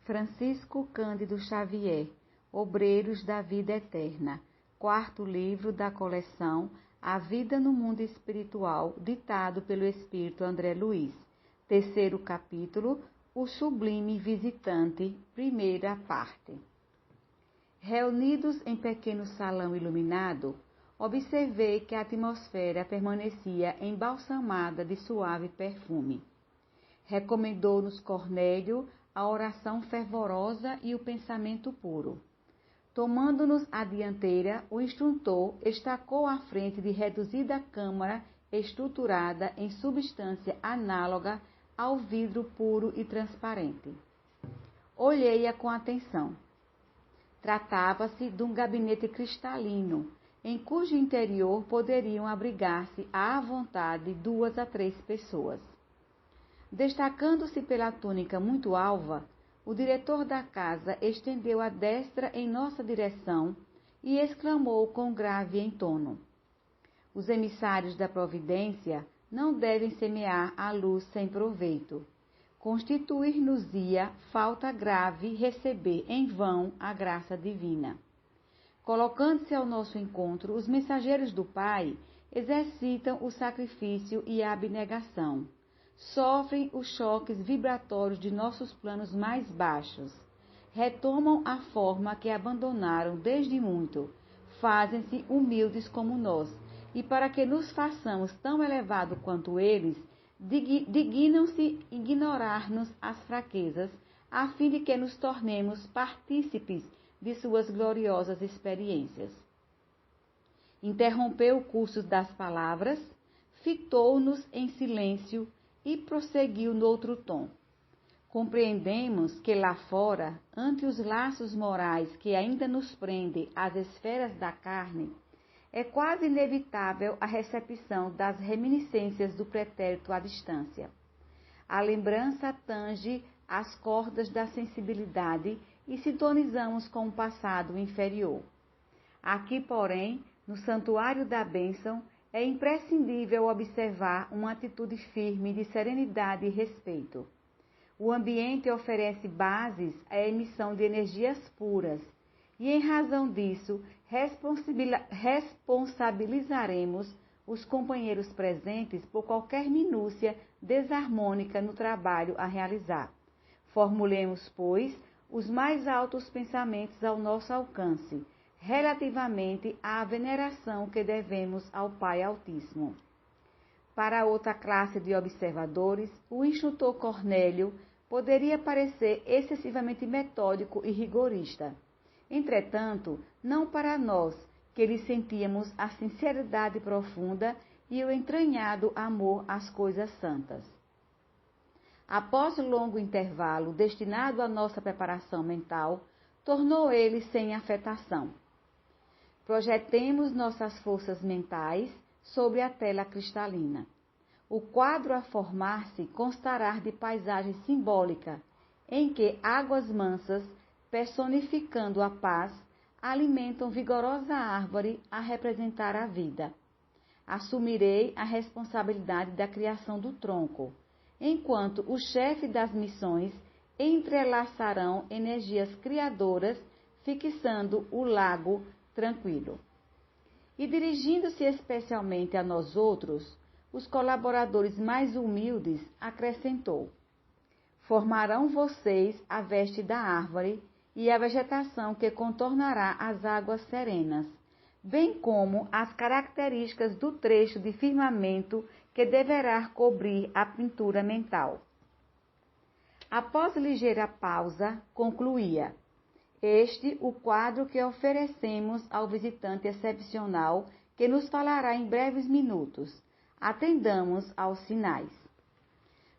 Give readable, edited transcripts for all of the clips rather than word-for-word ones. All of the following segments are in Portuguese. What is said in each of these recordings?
Francisco Cândido Xavier, Obreiros da Vida Eterna, 4º livro da coleção A Vida no Mundo Espiritual, ditado pelo Espírito André Luiz. 3º capítulo, O Sublime Visitante, 1ª parte. Reunidos em pequeno salão iluminado, observei que a atmosfera permanecia embalsamada de suave perfume. Recomendou-nos Cornélio a oração fervorosa e o pensamento puro. Tomando-nos à dianteira, o instrutor estacou à frente de reduzida câmara estruturada em substância análoga ao vidro puro e transparente. Olhei-a com atenção. Tratava-se de um gabinete cristalino, em cujo interior poderiam abrigar-se à vontade 2 a 3 pessoas. Destacando-se pela túnica muito alva, o diretor da casa estendeu a destra em nossa direção e exclamou com grave entono: "Os emissários da providência não devem semear a luz sem proveito. Constituir-nos-ia falta grave receber em vão a graça divina. Colocando-se ao nosso encontro, os mensageiros do Pai exercitam o sacrifício e a abnegação. Sofrem os choques vibratórios de nossos planos mais baixos. Retomam a forma que abandonaram desde muito. Fazem-se humildes como nós. E para que nos façamos tão elevados quanto eles, dignam-se ignorar-nos as fraquezas, a fim de que nos tornemos partícipes de suas gloriosas experiências." Interrompeu o curso das palavras, fitou-nos em silêncio e prosseguiu noutro tom. "Compreendemos que lá fora, ante os laços morais que ainda nos prendem às esferas da carne, é quase inevitável a recepção das reminiscências do pretérito à distância. A lembrança tange as cordas da sensibilidade e sintonizamos com o passado inferior. Aqui, porém, no santuário da bênção, é imprescindível observar uma atitude firme de serenidade e respeito. O ambiente oferece bases à emissão de energias puras, e em razão disso, responsabilizaremos os companheiros presentes por qualquer minúcia desarmônica no trabalho a realizar. Formulemos, pois, os mais altos pensamentos ao nosso alcance, relativamente à veneração que devemos ao Pai Altíssimo." Para outra classe de observadores, o instrutor Cornélio poderia parecer excessivamente metódico e rigorista. Entretanto, não para nós, que lhe sentíamos a sinceridade profunda e o entranhado amor às coisas santas. Após longo intervalo destinado à nossa preparação mental, tornou ele sem afetação. Projetemos nossas forças mentais sobre a tela cristalina. O quadro a formar-se constará de paisagem simbólica, em que águas mansas, personificando a paz, alimentam vigorosa árvore a representar a vida. Assumirei a responsabilidade da criação do tronco, enquanto o chefe das missões entrelaçarão energias criadoras, fixando o lago tranquilo. E dirigindo-se especialmente a nós outros, os colaboradores mais humildes, acrescentou: "Formarão vocês a veste da árvore e a vegetação que contornará as águas serenas, bem como as características do trecho de firmamento que deverá cobrir a pintura mental." Após ligeira pausa, concluía: "Este o quadro que oferecemos ao visitante excepcional que nos falará em breves minutos. Atendamos aos sinais."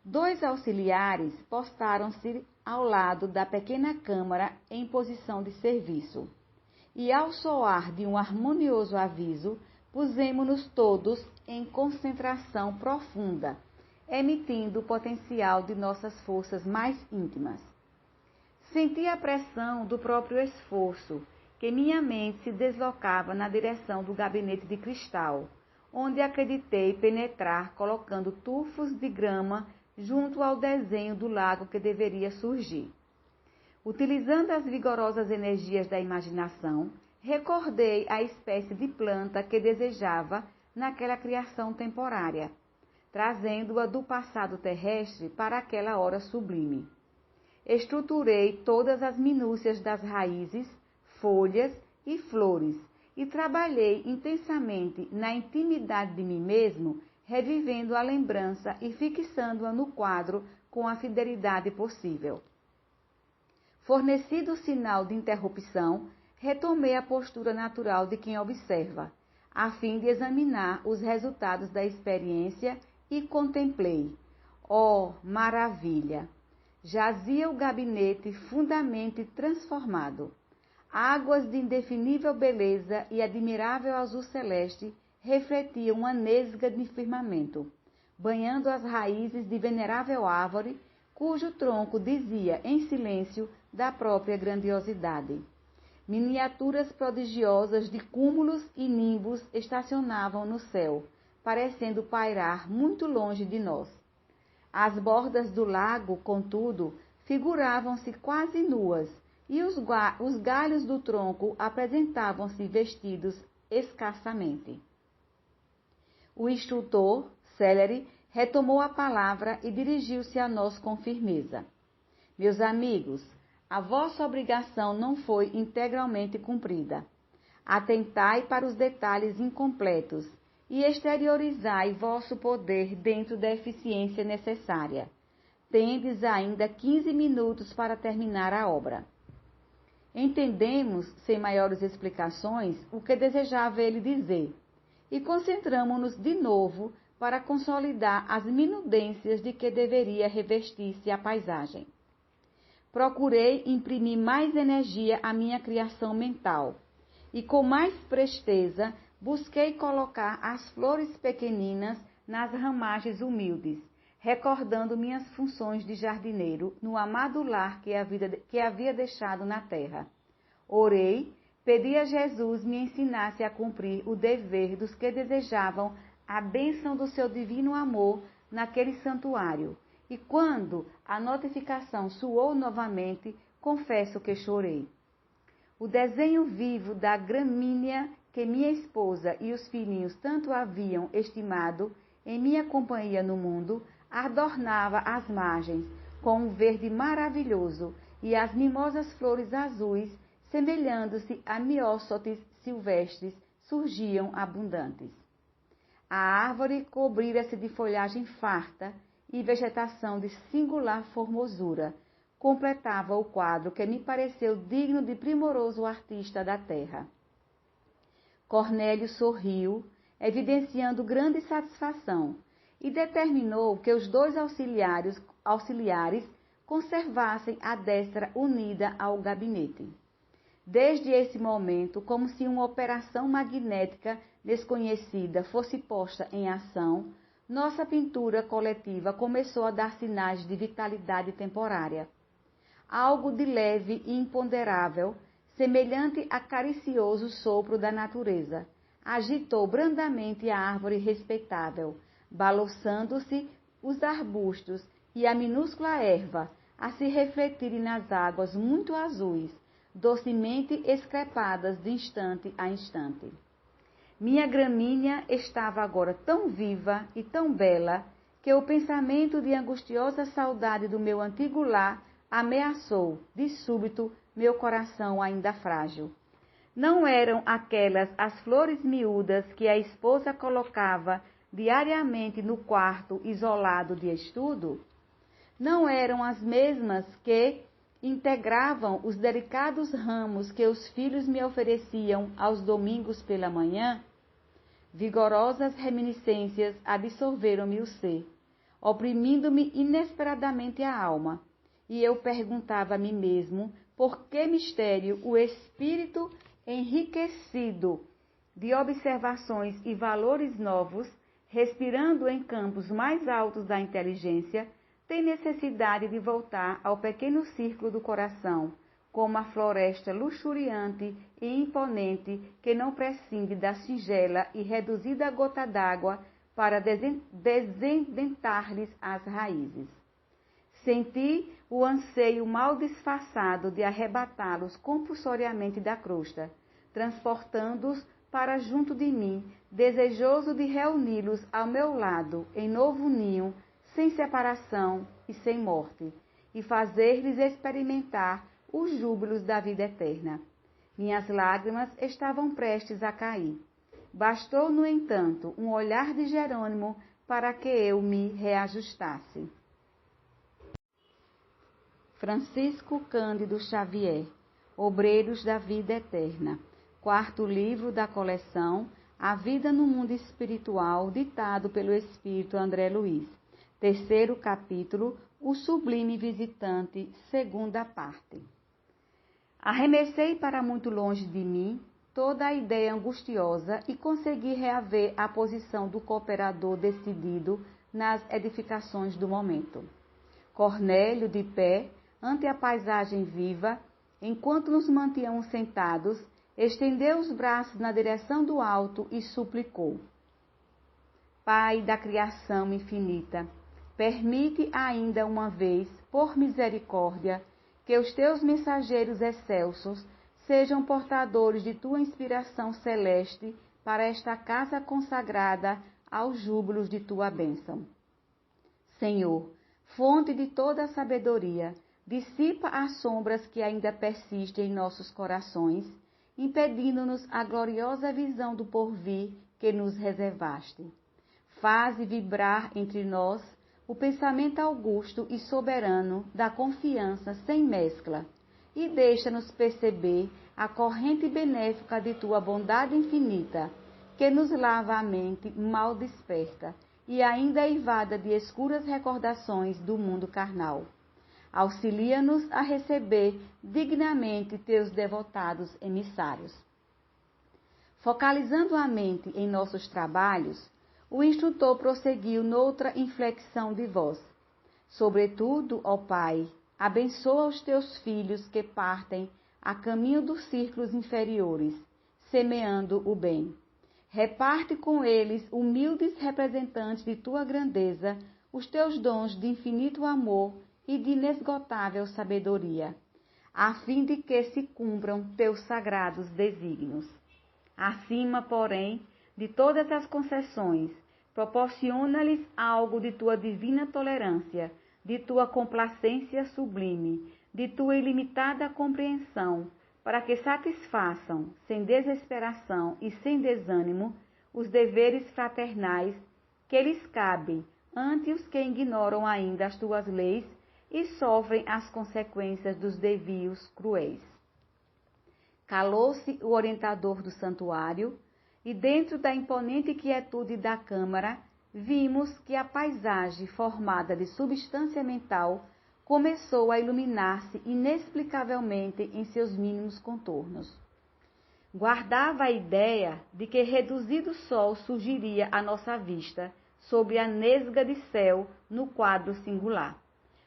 2 auxiliares postaram-se ao lado da pequena câmara em posição de serviço, e ao soar de um harmonioso aviso, pusemo-nos todos em concentração profunda, emitindo o potencial de nossas forças mais íntimas. Senti a pressão do próprio esforço, que minha mente se deslocava na direção do gabinete de cristal, onde acreditei penetrar colocando tufos de grama junto ao desenho do lago que deveria surgir. Utilizando as vigorosas energias da imaginação, recordei a espécie de planta que desejava naquela criação temporária, trazendo-a do passado terrestre para aquela hora sublime. Estruturei todas as minúcias das raízes, folhas e flores e trabalhei intensamente na intimidade de mim mesmo, revivendo a lembrança e fixando-a no quadro com a fidelidade possível. Fornecido o sinal de interrupção, retomei a postura natural de quem observa, a fim de examinar os resultados da experiência e contemplei. Oh, maravilha! Jazia o gabinete fundamente transformado. Águas de indefinível beleza e admirável azul celeste refletiam uma nesga de firmamento, banhando as raízes de venerável árvore, cujo tronco dizia em silêncio da própria grandiosidade. Miniaturas prodigiosas de cúmulos e nimbos estacionavam no céu, parecendo pairar muito longe de nós. As bordas do lago, contudo, figuravam-se quase nuas, e os galhos do tronco apresentavam-se vestidos escassamente. O instrutor, célere, retomou a palavra e dirigiu-se a nós com firmeza. Meus amigos, a vossa obrigação não foi integralmente cumprida. Atentai para os detalhes incompletos e exteriorizai vosso poder dentro da eficiência necessária. Tendes ainda 15 minutos para terminar a obra. Entendemos, sem maiores explicações, o que desejava ele dizer, e concentramo-nos de novo para consolidar as minudências de que deveria revestir-se a paisagem. Procurei imprimir mais energia à minha criação mental, e com mais presteza busquei colocar as flores pequeninas nas ramagens humildes, recordando minhas funções de jardineiro no amado lar que havia deixado na terra. Orei, pedi a Jesus me ensinasse a cumprir o dever dos que desejavam a bênção do seu divino amor naquele santuário, e quando a notificação soou novamente, confesso que chorei. O desenho vivo da gramínea que minha esposa e os filhinhos tanto haviam estimado em minha companhia no mundo, adornava as margens com um verde maravilhoso e as mimosas flores azuis, semelhando-se a miósotes silvestres, surgiam abundantes. A árvore cobrira-se de folhagem farta e vegetação de singular formosura, completava o quadro que me pareceu digno de primoroso artista da terra. Cornélio sorriu, evidenciando grande satisfação, e determinou que os dois auxiliares conservassem a destra unida ao gabinete. Desde esse momento, como se uma operação magnética desconhecida fosse posta em ação, nossa pintura coletiva começou a dar sinais de vitalidade temporária. Algo de leve e imponderável, semelhante a caricioso sopro da natureza, agitou brandamente a árvore respeitável, balouçando-se os arbustos e a minúscula erva a se refletirem nas águas muito azuis, docemente excrepadas de instante a instante. Minha gramínea estava agora tão viva e tão bela que o pensamento de angustiosa saudade do meu antigo lar ameaçou, de súbito, meu coração ainda frágil. Não eram aquelas as flores miúdas que a esposa colocava diariamente no quarto isolado de estudo? Não eram as mesmas que integravam os delicados ramos que os filhos me ofereciam aos domingos pela manhã? Vigorosas reminiscências absorveram-me o ser, oprimindo-me inesperadamente a alma, e eu perguntava a mim mesmo por que mistério o espírito enriquecido de observações e valores novos, respirando em campos mais altos da inteligência, tem necessidade de voltar ao pequeno círculo do coração, como a floresta luxuriante e imponente que não prescinde da singela e reduzida gota d'água para desendentar-lhes as raízes. senti o anseio mal disfarçado de arrebatá-los compulsoriamente da crosta, transportando-os para junto de mim, desejoso de reuni-los ao meu lado em novo ninho, sem separação e sem morte, e fazer-lhes experimentar os júbilos da vida eterna. Minhas lágrimas estavam prestes a cair. Bastou, no entanto, um olhar de Jerônimo para que eu me reajustasse. Francisco Cândido Xavier, Obreiros da Vida Eterna, 4º livro da coleção A Vida no Mundo Espiritual, ditado pelo Espírito André Luiz. 3º capítulo, O Sublime Visitante, 2ª parte. Arremessei para muito longe de mim toda a ideia angustiosa e consegui reaver a posição do cooperador decidido nas edificações do momento. Cornélio, de pé, ante a paisagem viva, enquanto nos mantínhamos sentados, estendeu os braços na direção do alto e suplicou: Pai da criação infinita, permite ainda uma vez, por misericórdia, que os teus mensageiros excelsos sejam portadores de tua inspiração celeste para esta casa consagrada aos júbilos de tua bênção. Senhor, fonte de toda a sabedoria, dissipa as sombras que ainda persistem em nossos corações, impedindo-nos a gloriosa visão do porvir que nos reservaste. Faze vibrar entre nós o pensamento augusto e soberano da confiança sem mescla, e deixa-nos perceber a corrente benéfica de tua bondade infinita, que nos lava a mente mal desperta e ainda eivada de escuras recordações do mundo carnal. Auxilia-nos a receber dignamente teus devotados emissários. Focalizando a mente em nossos trabalhos, o instrutor prosseguiu noutra inflexão de voz. Sobretudo, ó Pai, abençoa os teus filhos que partem a caminho dos círculos inferiores, semeando o bem. Reparte com eles, humildes representantes de tua grandeza, os teus dons de infinito amor e de inesgotável sabedoria, a fim de que se cumpram teus sagrados desígnios. Acima, porém, de todas as concessões, proporciona-lhes algo de tua divina tolerância, de tua complacência sublime, de tua ilimitada compreensão, para que satisfaçam, sem desesperação e sem desânimo, os deveres fraternais que lhes cabem ante os que ignoram ainda as tuas leis e sofrem as consequências dos desvios cruéis. Calou-se o orientador do santuário, e dentro da imponente quietude da câmara, vimos que a paisagem formada de substância mental começou a iluminar-se inexplicavelmente em seus mínimos contornos. Guardava a ideia de que reduzido sol surgiria à nossa vista, sobre a nesga de céu no quadro singular.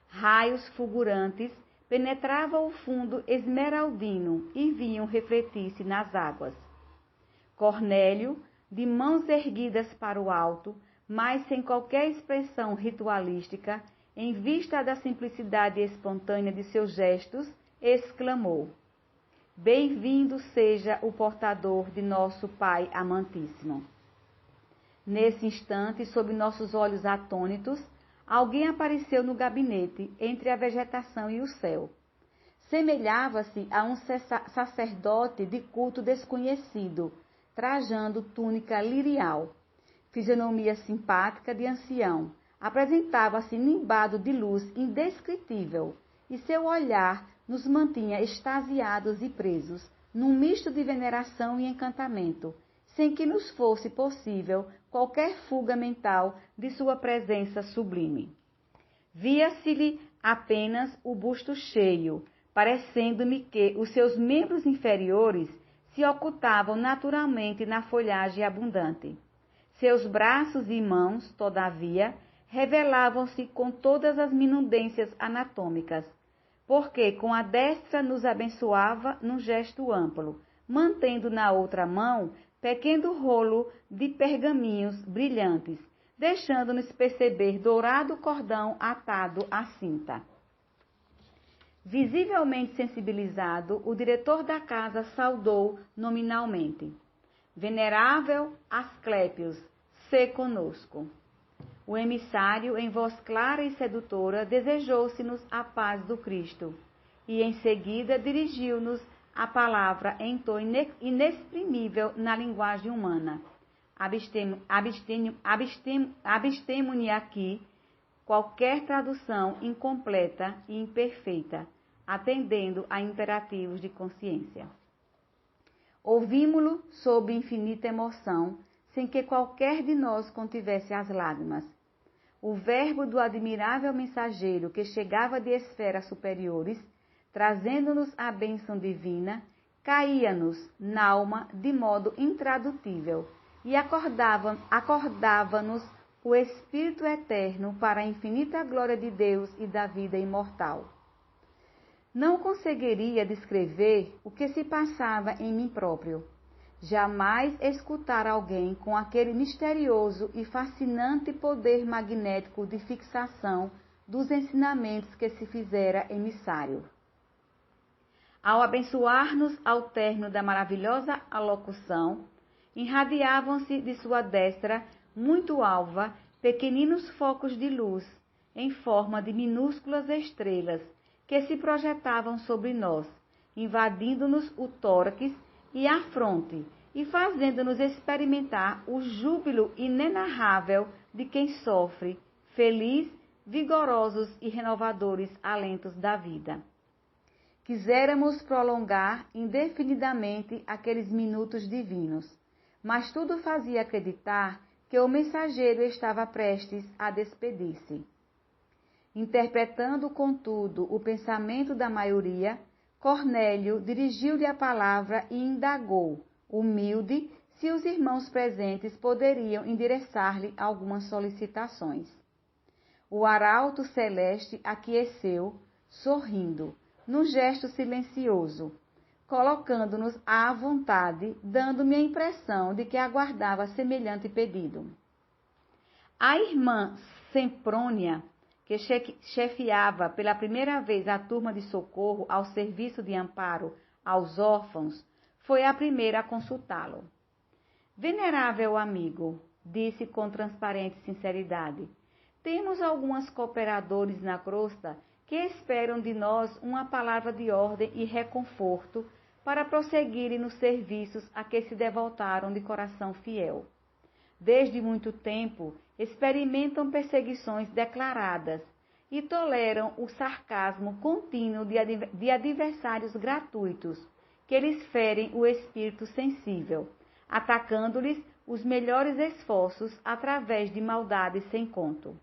Raios fulgurantes penetravam o fundo esmeraldino e vinham refletir-se nas águas. Cornélio, de mãos erguidas para o alto, mas sem qualquer expressão ritualística, em vista da simplicidade espontânea de seus gestos, exclamou: Bem-vindo seja o portador de nosso Pai amantíssimo. Nesse instante, sob nossos olhos atônitos, alguém apareceu no gabinete, entre a vegetação e o céu. Semelhava-se a um sacerdote de culto desconhecido, trajando túnica lirial. Fisionomia simpática de ancião, apresentava-se nimbado de luz indescritível, e seu olhar nos mantinha extasiados e presos, num misto de veneração e encantamento, sem que nos fosse possível qualquer fuga mental de sua presença sublime. Via-se-lhe apenas o busto cheio, parecendo-me que os seus membros inferiores se ocultavam naturalmente na folhagem abundante. Seus braços e mãos, todavia, revelavam-se com todas as minudências anatômicas, porque com a destra nos abençoava num gesto amplo, mantendo na outra mão pequeno rolo de pergaminhos brilhantes, deixando-nos perceber dourado cordão atado à cinta. Visivelmente sensibilizado, o diretor da casa saudou nominalmente. Venerável Asclépios, sê conosco. O emissário, em voz clara e sedutora, desejou-se-nos a paz do Cristo, e em seguida dirigiu-nos a palavra em tom inexprimível na linguagem humana. Abstemo-me aqui qualquer tradução incompleta e imperfeita, atendendo a imperativos de consciência. Ouvimo-lo sob infinita emoção, sem que qualquer de nós contivesse as lágrimas. O verbo do admirável mensageiro que chegava de esferas superiores, trazendo-nos a bênção divina, caía-nos n'alma de modo intradutível e acordava-nos o Espírito Eterno para a infinita glória de Deus e da vida imortal. Não conseguiria descrever o que se passava em mim próprio. Jamais escutar alguém com aquele misterioso e fascinante poder magnético de fixação dos ensinamentos que se fizera emissário. Ao abençoar-nos ao término da maravilhosa alocução, irradiavam-se de sua destra, muito alva, pequeninos focos de luz, em forma de minúsculas estrelas, que se projetavam sobre nós, invadindo-nos o tórax e a fronte, e fazendo-nos experimentar o júbilo inenarrável de quem sofre, feliz, vigorosos e renovadores alentos da vida. Quiséramos prolongar indefinidamente aqueles minutos divinos, mas tudo fazia acreditar que o mensageiro estava prestes a despedir-se. Interpretando, contudo, o pensamento da maioria, Cornélio dirigiu-lhe a palavra e indagou, humilde, se os irmãos presentes poderiam endereçar-lhe algumas solicitações. O arauto celeste aqueceu, sorrindo, num gesto silencioso, colocando-nos à vontade, dando-me a impressão de que aguardava semelhante pedido. A irmã Semprônia, que chefiava pela primeira vez a turma de socorro ao serviço de amparo aos órfãos, foi a primeira a consultá-lo. Venerável amigo, disse com transparente sinceridade, temos alguns cooperadores na crosta que esperam de nós uma palavra de ordem e reconforto para prosseguirem nos serviços a que se devotaram de coração fiel. Desde muito tempo, experimentam perseguições declaradas e toleram o sarcasmo contínuo de adversários gratuitos, que lhes ferem o espírito sensível, atacando-lhes os melhores esforços através de maldades sem conto.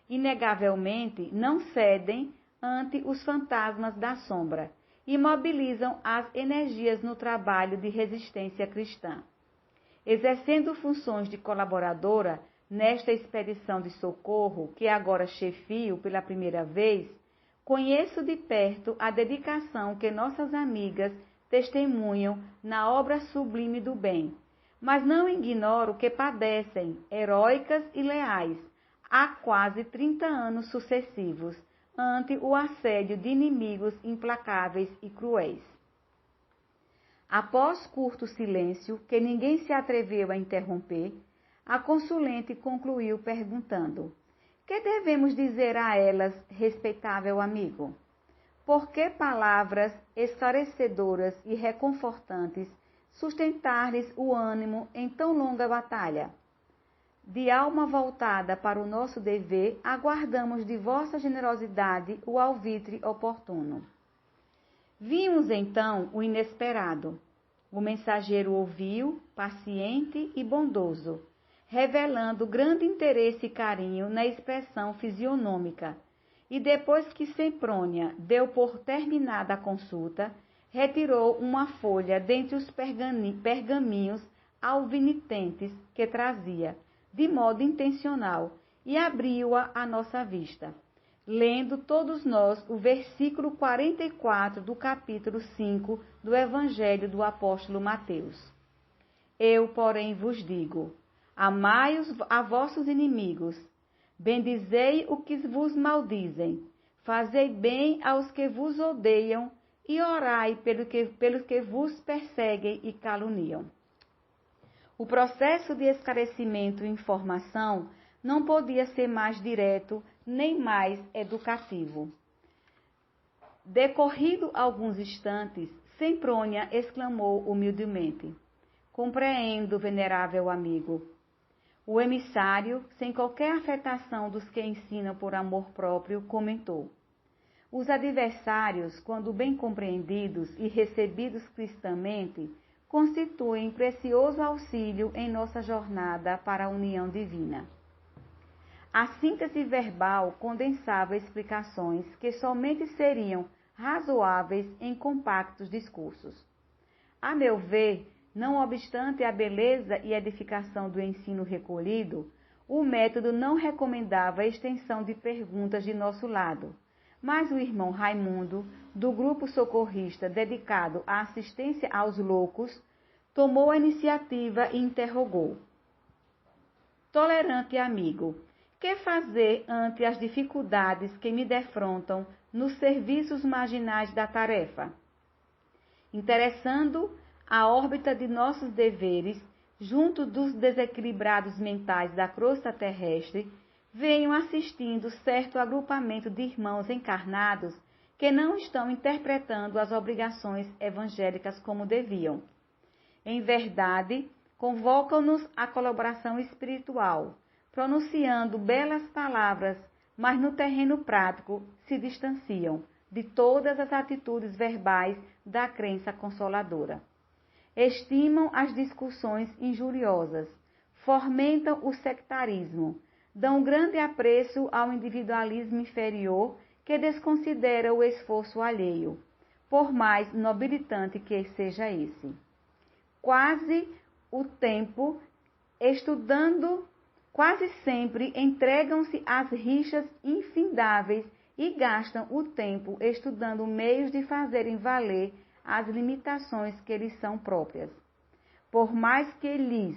Inegavelmente, não cedem ante os fantasmas da sombra e mobilizam as energias no trabalho de resistência cristã. Exercendo funções de colaboradora nesta expedição de socorro, que agora chefio pela primeira vez, conheço de perto a dedicação que nossas amigas testemunham na obra sublime do bem, mas não ignoro que padecem, heróicas e leais, há quase 30 anos sucessivos, ante o assédio de inimigos implacáveis e cruéis. Após curto silêncio, que ninguém se atreveu a interromper, a consulente concluiu perguntando: que devemos dizer a elas, respeitável amigo? Por que palavras esclarecedoras e reconfortantes sustentar-lhes o ânimo em tão longa batalha? De alma voltada para o nosso dever, aguardamos de vossa generosidade o alvitre oportuno. Vimos então o inesperado. O mensageiro ouviu, paciente e bondoso, revelando grande interesse e carinho na expressão fisionômica, e depois que Semprônia deu por terminada a consulta, retirou uma folha dentre os pergaminhos alvinitentes que trazia, de modo intencional, e abriu-a à nossa vista, lendo todos nós o versículo 44 do capítulo 5 do Evangelho do apóstolo Mateus. Eu, porém, vos digo, amai a vossos inimigos, bendizei o que vos maldizem, Fazei bem aos que vos odeiam e orai pelos que vos perseguem e caluniam. O processo de esclarecimento e informação não podia ser mais direto nem mais educativo. Decorrido alguns instantes, Semprônia exclamou humildemente: Compreendo, venerável amigo. O emissário, sem qualquer afetação dos que ensinam por amor próprio, comentou: Os adversários, quando bem compreendidos e recebidos cristamente, constituem precioso auxílio em nossa jornada para a união divina. A síntese verbal condensava explicações que somente seriam razoáveis em compactos discursos. A meu ver, não obstante a beleza e edificação do ensino recolhido, o método não recomendava a extensão de perguntas de nosso lado, mas o irmão Raimundo, do grupo socorrista dedicado à assistência aos loucos, tomou a iniciativa e interrogou: Tolerante amigo, que fazer ante as dificuldades que me defrontam nos serviços marginais da tarefa? Interessando a órbita de nossos deveres, junto dos desequilibrados mentais da crosta terrestre, venho assistindo certo agrupamento de irmãos encarnados que não estão interpretando as obrigações evangélicas como deviam. Em verdade, convocam-nos à colaboração espiritual, pronunciando belas palavras, mas no terreno prático se distanciam de todas as atitudes verbais da crença consoladora. Estimam as discussões injuriosas, fomentam o sectarismo, dão grande apreço ao individualismo inferior que desconsidera o esforço alheio, por mais nobilitante que seja esse. Quase sempre entregam-se às rixas infindáveis e gastam o tempo estudando meios de fazerem valer as limitações que lhes são próprias. Por mais que lhes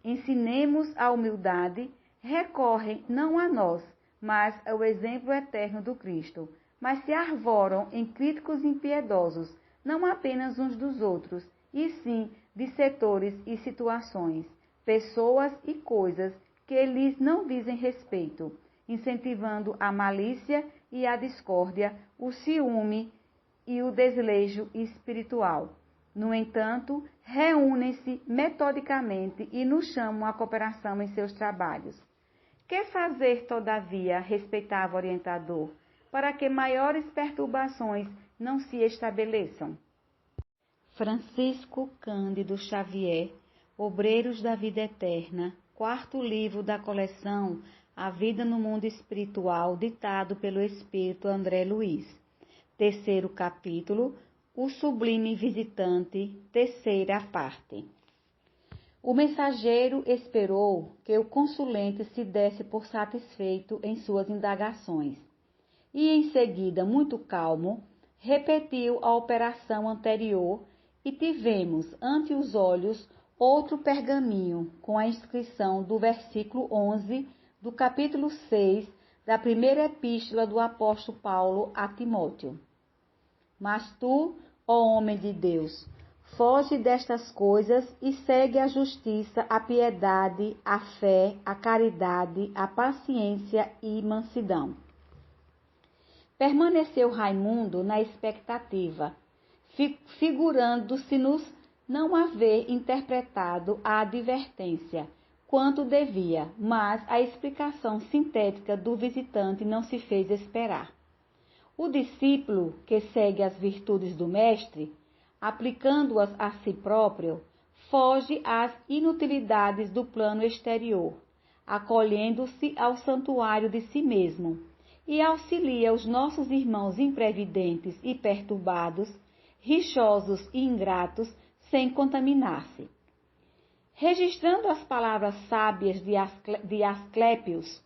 ensinemos a humildade, recorrem não a nós, mas ao exemplo eterno do Cristo, mas se arvoram em críticos impiedosos, não apenas uns dos outros, e sim de setores e situações, pessoas e coisas que lhes não dizem respeito, incentivando a malícia e a discórdia, o ciúme e o desejo espiritual. No entanto, reúnem-se metodicamente e nos chamam à cooperação em seus trabalhos. Que fazer, todavia, respeitava o orientador, para que maiores perturbações não se estabeleçam? Francisco Cândido Xavier, Obreiros da Vida Eterna, 4º livro da coleção A Vida no Mundo Espiritual, ditado pelo Espírito André Luiz. 3º capítulo, O Sublime Visitante, 3ª parte. O mensageiro esperou que o consulente se desse por satisfeito em suas indagações e, em seguida, muito calmo, repetiu a operação anterior e tivemos ante os olhos outro pergaminho com a inscrição do versículo 11 do capítulo 6 da primeira epístola do apóstolo Paulo a Timóteo. Mas tu, ó homem de Deus, foge destas coisas e segue a justiça, a piedade, a fé, a caridade, a paciência e mansidão. Permaneceu Raimundo na expectativa, figurando-se-nos não haver interpretado a advertência quanto devia, mas a explicação sintética do visitante não se fez esperar. O discípulo que segue as virtudes do mestre, aplicando-as a si próprio, foge às inutilidades do plano exterior, acolhendo-se ao santuário de si mesmo, e auxilia os nossos irmãos imprevidentes e perturbados, rixosos e ingratos, sem contaminar-se. Registrando as palavras sábias de Asclépios,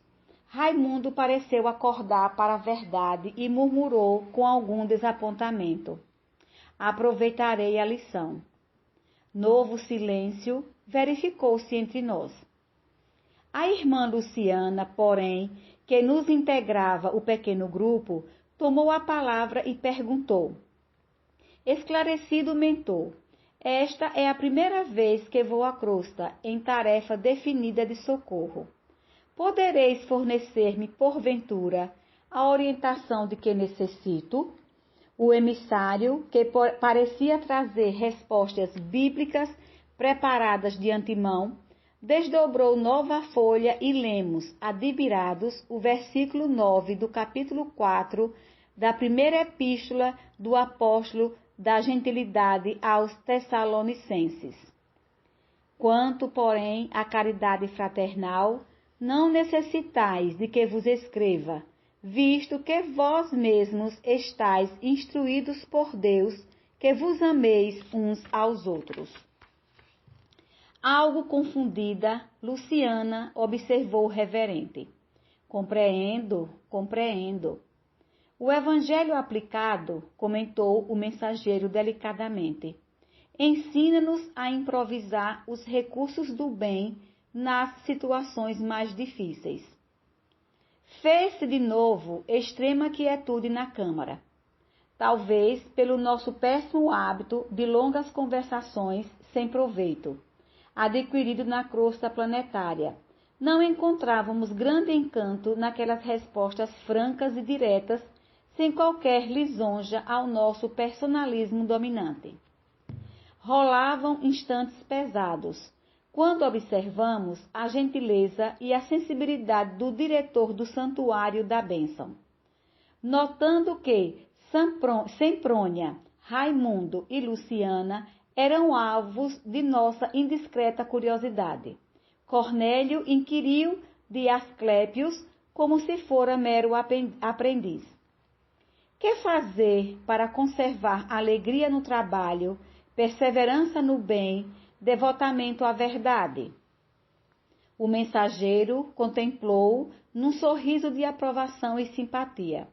Raimundo pareceu acordar para a verdade e murmurou com algum desapontamento: aproveitarei a lição. Novo silêncio verificou-se entre nós. A irmã Luciana, porém, que nos integrava o pequeno grupo, tomou a palavra e perguntou: Esclarecido mentor, esta é a primeira vez que vou à crosta em tarefa definida de socorro. Podereis fornecer-me, porventura, a orientação de que necessito? O emissário, que parecia trazer respostas bíblicas preparadas de antemão, desdobrou nova folha e lemos, admirados, o versículo 9 do capítulo 4 da primeira epístola do apóstolo da gentilidade aos Tessalonicenses. Quanto, porém, à caridade fraternal, não necessitais de que vos escreva, visto que vós mesmos estáis instruídos por Deus, que vos ameis uns aos outros. Algo confundida, Luciana observou reverente. Compreendo. O evangelho aplicado, comentou o mensageiro delicadamente, ensina-nos a improvisar os recursos do bem nas situações mais difíceis. Fez-se de novo extrema quietude na Câmara. Talvez pelo nosso péssimo hábito de longas conversações sem proveito, adquirido na crosta planetária, não encontrávamos grande encanto naquelas respostas francas e diretas, sem qualquer lisonja ao nosso personalismo dominante. Rolavam instantes pesados, quando observamos a gentileza e a sensibilidade do diretor do Santuário da Bênção. Notando que Semprônia, Raimundo e Luciana eram alvos de nossa indiscreta curiosidade, Cornélio inquiriu de Asclépios como se fora mero aprendiz. Que fazer para conservar alegria no trabalho, perseverança no bem, devotamento à verdade? O mensageiro contemplou-o num sorriso de aprovação e simpatia,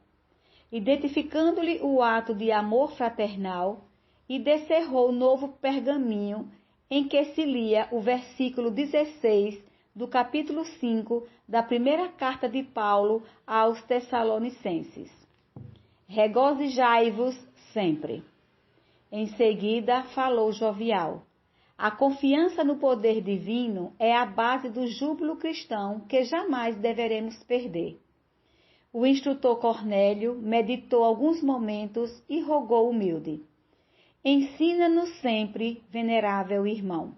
identificando-lhe o ato de amor fraternal, e descerrou novo pergaminho em que se lia o versículo 16 do capítulo 5 da primeira carta de Paulo aos Tessalonicenses. Regozijai-vos sempre. Em seguida falou jovial. A confiança no poder divino é a base do júbilo cristão que jamais deveremos perder. O instrutor Cornélio meditou alguns momentos e rogou humilde. Ensina-nos sempre, venerável irmão.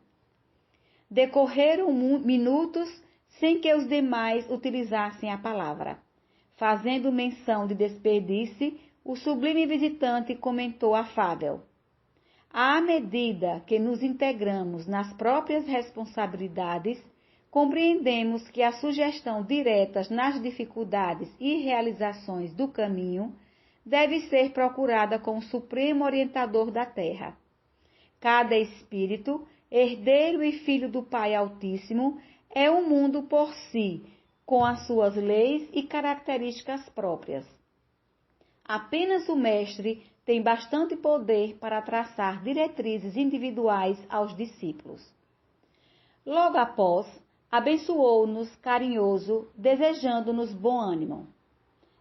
Decorreram minutos sem que os demais utilizassem a palavra. Fazendo menção de despedir-se, o sublime visitante comentou afável. À medida que nos integramos nas próprias responsabilidades, compreendemos que a sugestão direta nas dificuldades e realizações do caminho deve ser procurada com o supremo orientador da terra. Cada espírito, herdeiro e filho do Pai Altíssimo, é um mundo por si, com as suas leis e características próprias. Apenas o mestre tem bastante poder para traçar diretrizes individuais aos discípulos. Logo após, abençoou-nos carinhoso, desejando-nos bom ânimo.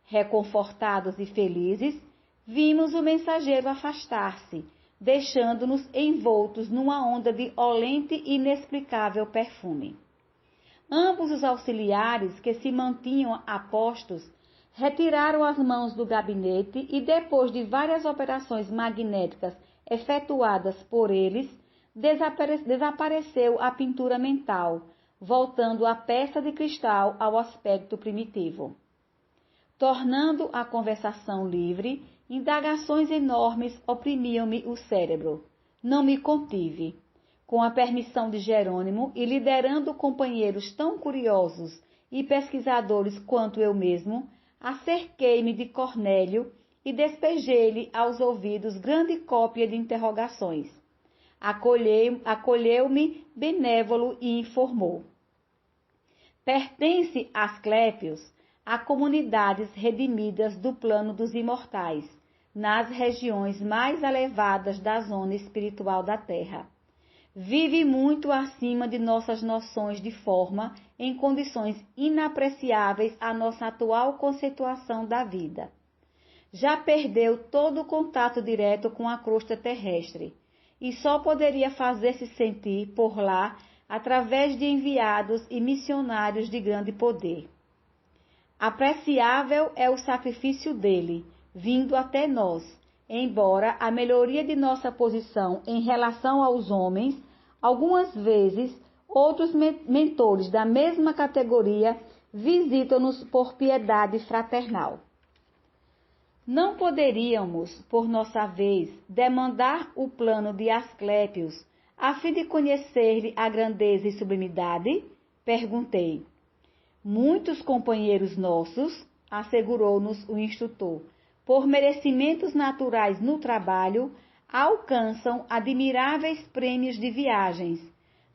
Reconfortados e felizes, vimos o mensageiro afastar-se, deixando-nos envoltos numa onda de olente e inexplicável perfume. Ambos os auxiliares que se mantinham apostos retiraram as mãos do gabinete e, depois de várias operações magnéticas efetuadas por eles, desapareceu a pintura mental, voltando a peça de cristal ao aspecto primitivo. Tornando a conversação livre, indagações enormes oprimiam-me o cérebro. Não me contive. Com a permissão de Jerônimo e liderando companheiros tão curiosos e pesquisadores quanto eu mesmo, acerquei-me de Cornélio e despejei-lhe aos ouvidos grande cópia de interrogações. Acolheu-me benévolo e informou. Pertence Asclépios a comunidades redimidas do plano dos imortais, nas regiões mais elevadas da zona espiritual da Terra. Vive muito acima de nossas noções de forma, em condições inapreciáveis à nossa atual conceituação da vida. já perdeu todo o contato direto com a crosta terrestre e só poderia fazer-se sentir por lá através de enviados e missionários de grande poder. Apreciável é o sacrifício dele, vindo até nós, embora a melhoria de nossa posição em relação aos homens, algumas vezes outros mentores da mesma categoria visitam-nos por piedade fraternal. Não poderíamos, por nossa vez, demandar o plano de Asclépios, a fim de conhecer-lhe a grandeza e sublimidade? Perguntei. Muitos companheiros nossos, assegurou-nos o instrutor, por merecimentos naturais no trabalho, alcançam admiráveis prêmios de viagens,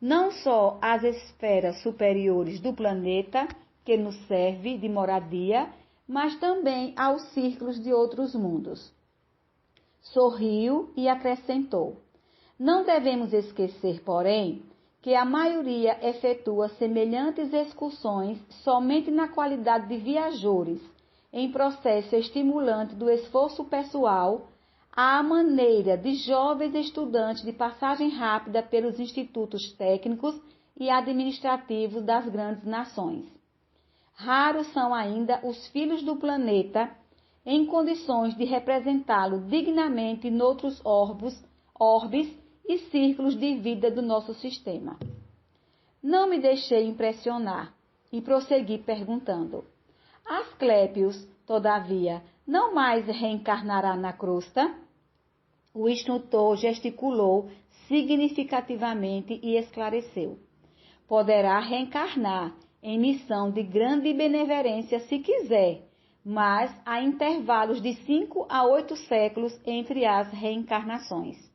não só às esferas superiores do planeta, que nos serve de moradia, mas também aos círculos de outros mundos. Sorriu e acrescentou: não devemos esquecer, porém, que a maioria efetua semelhantes excursões somente na qualidade de viajores, em processo estimulante do esforço pessoal, à maneira de jovens estudantes de passagem rápida pelos institutos técnicos e administrativos das grandes nações. Raros são ainda os filhos do planeta em condições de representá-lo dignamente noutros orbes e círculos de vida do nosso sistema. Não me deixei impressionar e prossegui perguntando: Asclépios, todavia, não mais reencarnará na crosta? O instrutor gesticulou significativamente e esclareceu: poderá reencarnar em missão de grande benevolência se quiser, mas há intervalos de 5 a 8 séculos entre as reencarnações.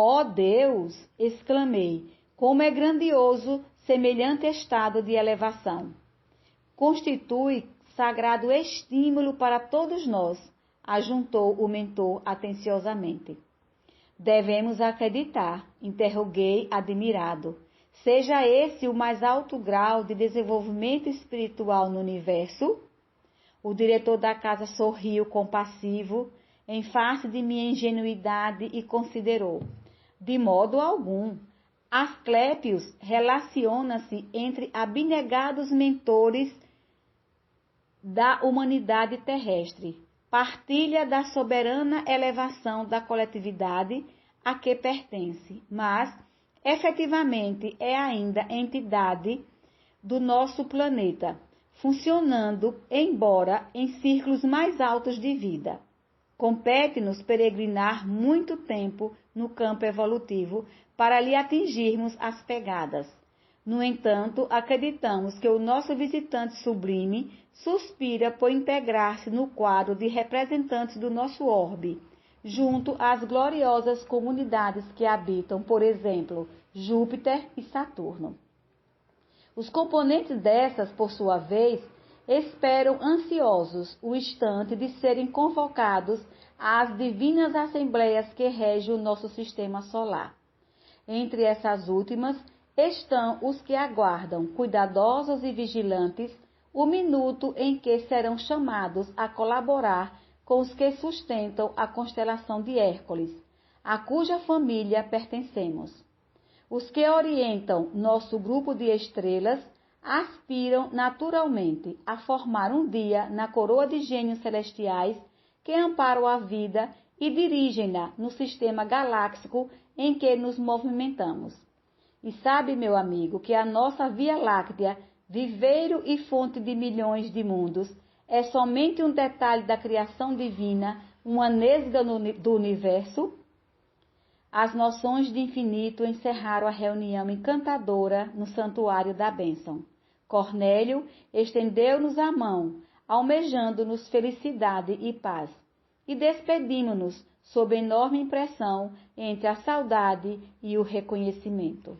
Ó Deus! Exclamei, como é grandioso semelhante estado de elevação. Constitui sagrado estímulo para todos nós, ajuntou o mentor atenciosamente. Devemos acreditar, interroguei admirado. Seja esse o mais alto grau de desenvolvimento espiritual no universo? O diretor da casa sorriu compassivo em face de minha ingenuidade e considerou: de modo algum. Asclépios relaciona-se entre abnegados mentores da humanidade terrestre. Partilha da soberana elevação da coletividade a que pertence, mas efetivamente é ainda entidade do nosso planeta, funcionando, embora em círculos mais altos de vida. Compete-nos peregrinar muito tempo no campo evolutivo para lhe atingirmos as pegadas. No entanto, acreditamos que o nosso visitante sublime suspira por integrar-se no quadro de representantes do nosso orbe, junto às gloriosas comunidades que habitam, por exemplo, Júpiter e Saturno. Os componentes dessas, por sua vez, esperam ansiosos o instante de serem convocados às divinas assembleias que regem o nosso sistema solar. Entre essas últimas estão os que aguardam, cuidadosos e vigilantes, o minuto em que serão chamados a colaborar com os que sustentam a constelação de Hércules, a cuja família pertencemos. Os que orientam nosso grupo de estrelas aspiram naturalmente a formar um dia na coroa de gênios celestiais que amparam a vida e dirigem-na no sistema galáxico em que nos movimentamos. E sabe, meu amigo, que a nossa Via Láctea, viveiro e fonte de milhões de mundos, é somente um detalhe da criação divina, uma nêsega do universo? As noções de infinito encerraram a reunião encantadora no santuário da bênção. Cornélio estendeu-nos a mão, almejando-nos felicidade e paz, e despedimos-nos sob enorme impressão entre a saudade e o reconhecimento.